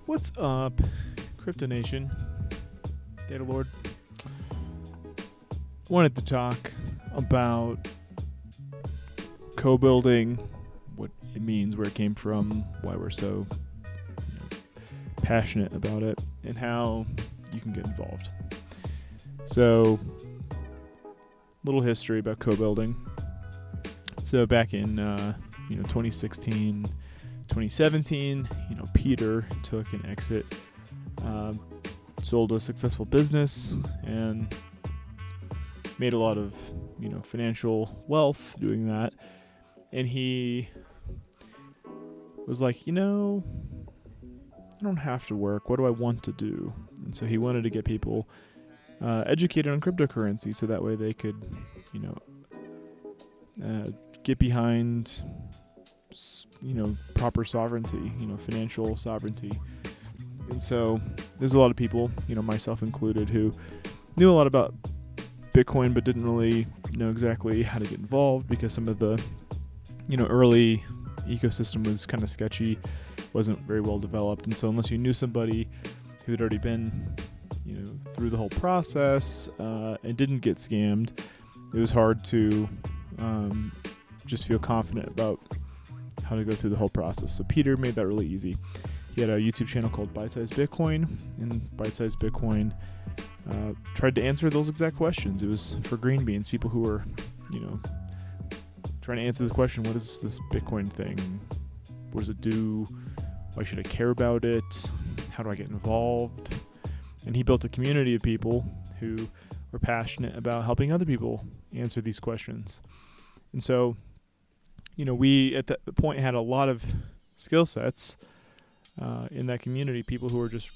What's up, Crypto Nation? Data Lord. Wanted to talk about co-building, what it means, where it came from, why we're so passionate about it, and how you can get involved. So, little history about co-building. So back in 2016, 2017, Peter took an exit, sold a successful business, and made a lot of financial wealth doing that. And he was like, I don't have to work. What do I want to do? And so he wanted to get people educated on cryptocurrency, so that way they could, get behind, proper sovereignty, financial sovereignty. And so there's a lot of people, myself included, who knew a lot about Bitcoin but didn't really know exactly how to get involved because some of the, early ecosystem was kind of sketchy, wasn't very well developed. And so unless you knew somebody who had already been, through the whole process and didn't get scammed, it was hard to just feel confident about how to go through the whole process. So Peter made that really easy. He had a YouTube channel called Bite-Sized Bitcoin, and Bite-Sized Bitcoin tried to answer those exact questions. It was for green beans, people who were, trying to answer the question, what is this Bitcoin thing? What does it do? Why should I care about it? How do I get involved? And he built a community of people who were passionate about helping other people answer these questions. And so, we at that point had a lot of skill sets in that community, people who were just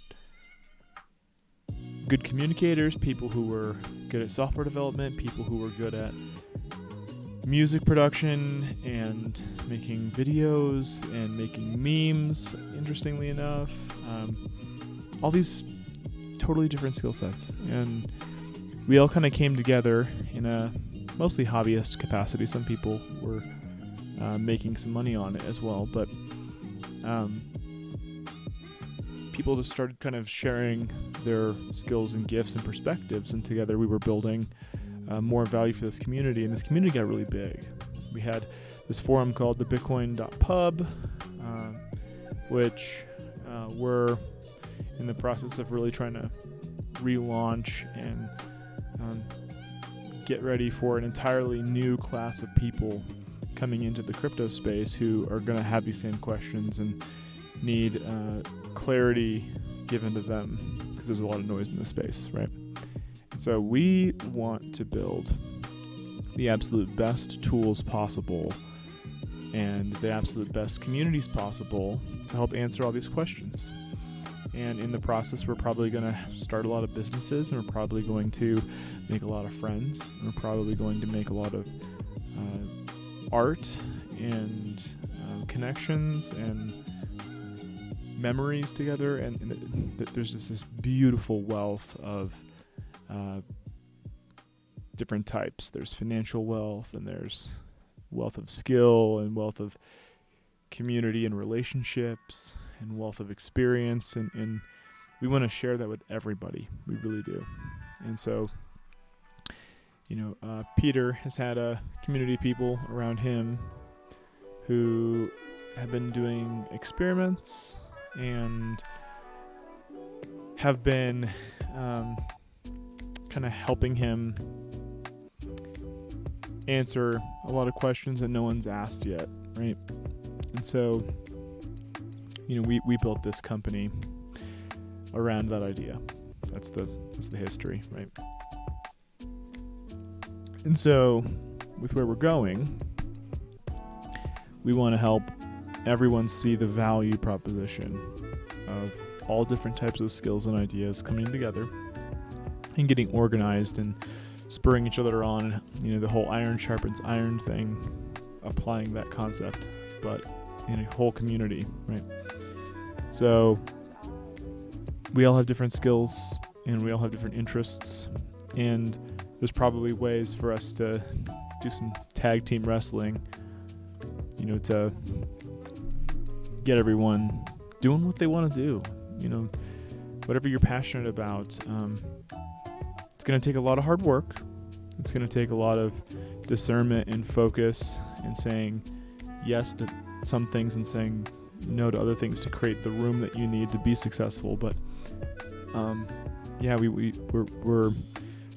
good communicators, people who were good at software development, people who were good at music production and making videos and making memes, interestingly enough. All these totally different skill sets. And we all kind of came together in a mostly hobbyist capacity. Some people were making some money on it as well, but people just started kind of sharing their skills and gifts and perspectives, and together we were building more value for this community, and this community got really big. We had this forum called the Bitcoin.pub, which we're in the process of really trying to relaunch and get ready for an entirely new class of people coming into the crypto space who are going to have these same questions and need clarity given to them, because there's a lot of noise in the space, right? And so we want to build the absolute best tools possible and the absolute best communities possible to help answer all these questions. And in the process, we're probably going to start a lot of businesses, and we're probably going to make a lot of friends. And we're probably going to make a lot of art and connections and memories together. And there's just this beautiful wealth of different types. There's financial wealth, and there's wealth of skill, and wealth of community and relationships, and wealth of experience, and we want to share that with everybody. We really do. And so, Peter has had a community of people around him who have been doing experiments and have been kind of helping him answer a lot of questions that no one's asked yet, right? And so, we built this company around that idea. That's the history, right? And so, with where we're going, we want to help everyone see the value proposition of all different types of skills and ideas coming together and getting organized and spurring each other on. The whole iron sharpens iron thing, applying that concept, but in a whole community, right? So we all have different skills, and we all have different interests, and there's probably ways for us to do some tag team wrestling, to get everyone doing what they want to do, whatever you're passionate about. It's going to take a lot of hard work. It's going to take a lot of discernment and focus and saying yes to some things and saying no to other things to create the room that you need to be successful. But we're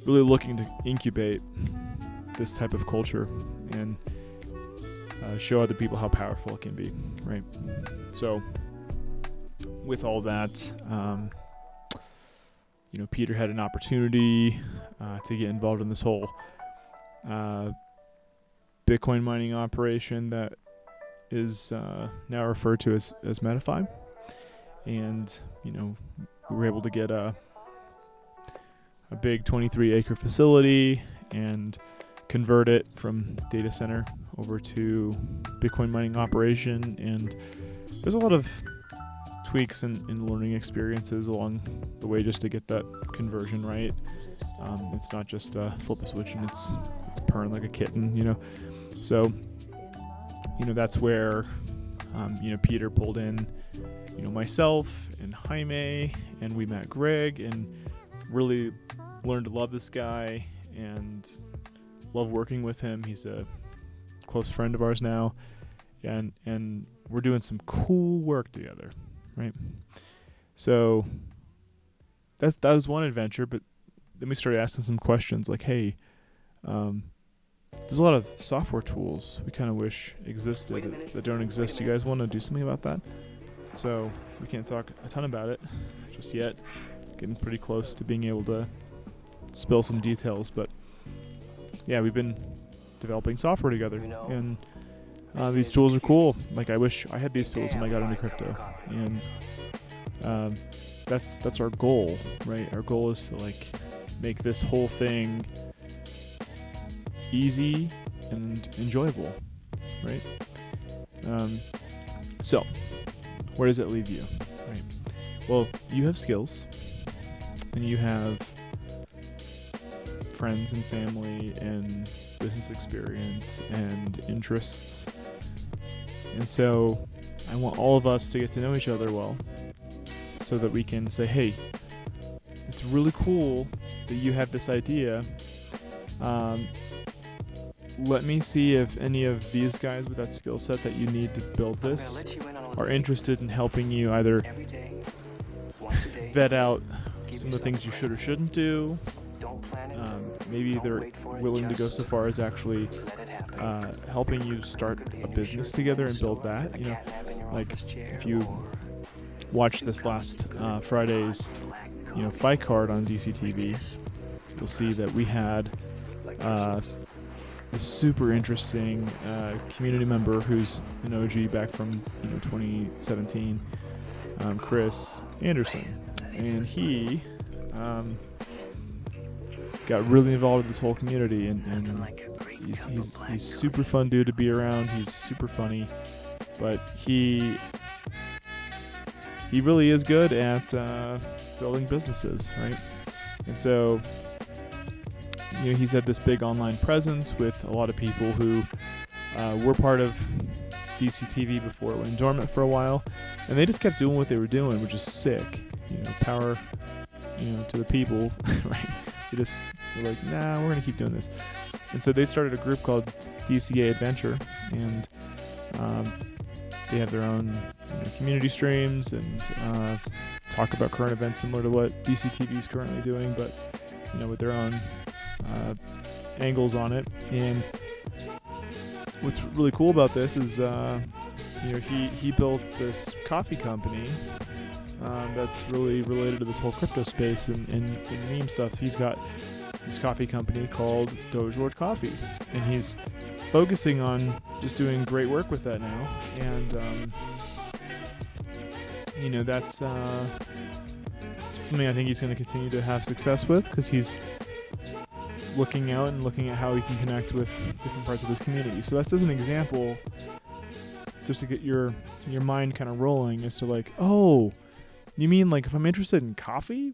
really looking to incubate this type of culture and show other people how powerful it can be, right? So with all that, Peter had an opportunity to get involved in this whole Bitcoin mining operation that is now referred to as Metafy. And, we were able to get a big 23-acre facility and convert it from data center over to Bitcoin mining operation. And there's a lot of tweaks and learning experiences along the way just to get that conversion right. It's not just flip a switch and it's purring like a kitten, So, that's where, Peter pulled in, myself and Jaime, and we met Greg and really learned to love this guy and love working with him. He's a close friend of ours now, and we're doing some cool work together, right? So that was one adventure, but then we started asking some questions like, hey, there's a lot of software tools we kind of wish existed that don't exist. You guys want to do something about that? So we can't talk a ton about it just yet. Getting pretty close to being able to spill some details, but yeah, we've been developing software together, and these tools are cool. Like, I wish I had these tools when I got into crypto, and that's our goal, right? Our goal is to make this whole thing easy and enjoyable, right? So where does it leave you, right? Well, you have skills and you have friends and family and business experience and interests, and so I want all of us to get to know each other well so that we can say, hey, it's really cool that you have this idea. Let me see if any of these guys with that skill set that you need to build this are interested in helping you either vet out some of the things you should or shouldn't do. Maybe they're willing to go so far as actually helping you start a business together and build that. Like if you watched this last Friday's fight card on DCTV, you'll see that we had this super interesting community member who's an OG back from 2017, Chris Anderson, and he got really involved with this whole community, and he's super fun dude to be around. He's super funny, but he really is good at building businesses, right? And so he's had this big online presence with a lot of people who were part of DCTV before it went dormant for a while, and they just kept doing what they were doing, which is sick. Power, to the people, right? They were like, nah, we're gonna keep doing this, and so they started a group called DCA Adventure, and they have their own community streams and talk about current events similar to what DCTV is currently doing, but with their own angles on it. And what's really cool about this is he built this coffee company that's really related to this whole crypto space and meme stuff. He's got this coffee company called Doge Lord Coffee, and he's focusing on just doing great work with that now. And that's something I think he's going to continue to have success with, because he's looking out and looking at how he can connect with different parts of his community. So that's as an example, just to get your mind kind of rolling, as to like, oh, you mean like if I'm interested in coffee,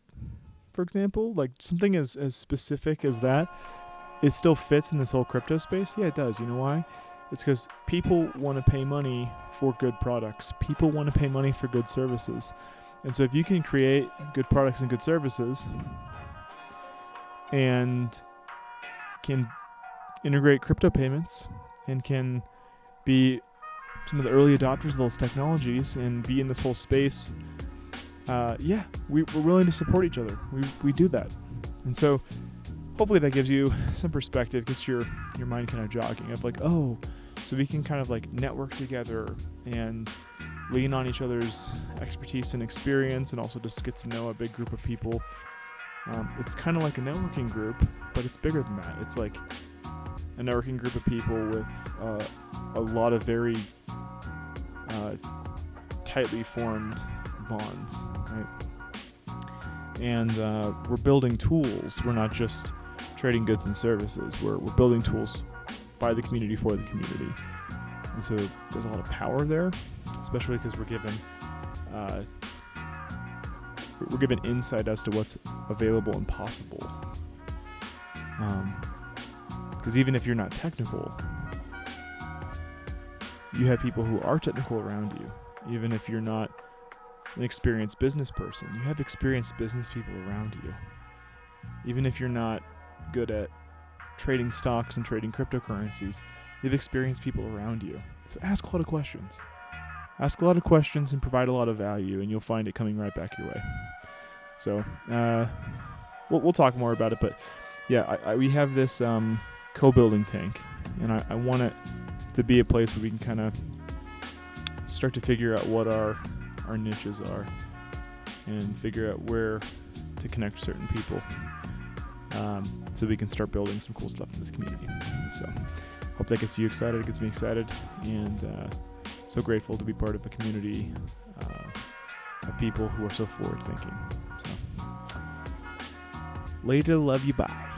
for example, like something as specific as that, it still fits in this whole crypto space? Yeah, it does. You know why? It's because people want to pay money for good products. People want to pay money for good services. And so if you can create good products and good services and can integrate crypto payments and can be some of the early adopters of those technologies and be in this whole space, we're willing to support each other. We do that. And so hopefully that gives you some perspective, gets your mind kind of jogging of like, oh, so we can kind of like network together and lean on each other's expertise and experience, and also just get to know a big group of people. It's kind of like a networking group, but it's bigger than that. It's like a networking group of people with a lot of very tightly formed bonds, right? And we're building tools. We're not just trading goods and services. We're building tools by the community for the community. And so there's a lot of power there, especially because we're given insight as to what's available and possible. Because even if you're not technical, you have people who are technical around you. Even if you're not an experienced business person, you have experienced business people around you. Even if you're not good at trading stocks and trading cryptocurrencies, you have experienced people around you. So ask a lot of questions. Ask a lot of questions and provide a lot of value, and you'll find it coming right back your way. So we'll talk more about it, but yeah, we have this co-building tank, and I want it to be a place where we can kind of start to figure out what our niches are and figure out where to connect certain people, so we can start building some cool stuff in this community. So hope that gets you excited. It gets me excited, and so grateful to be part of a community of people who are so forward thinking. So later, love you, bye.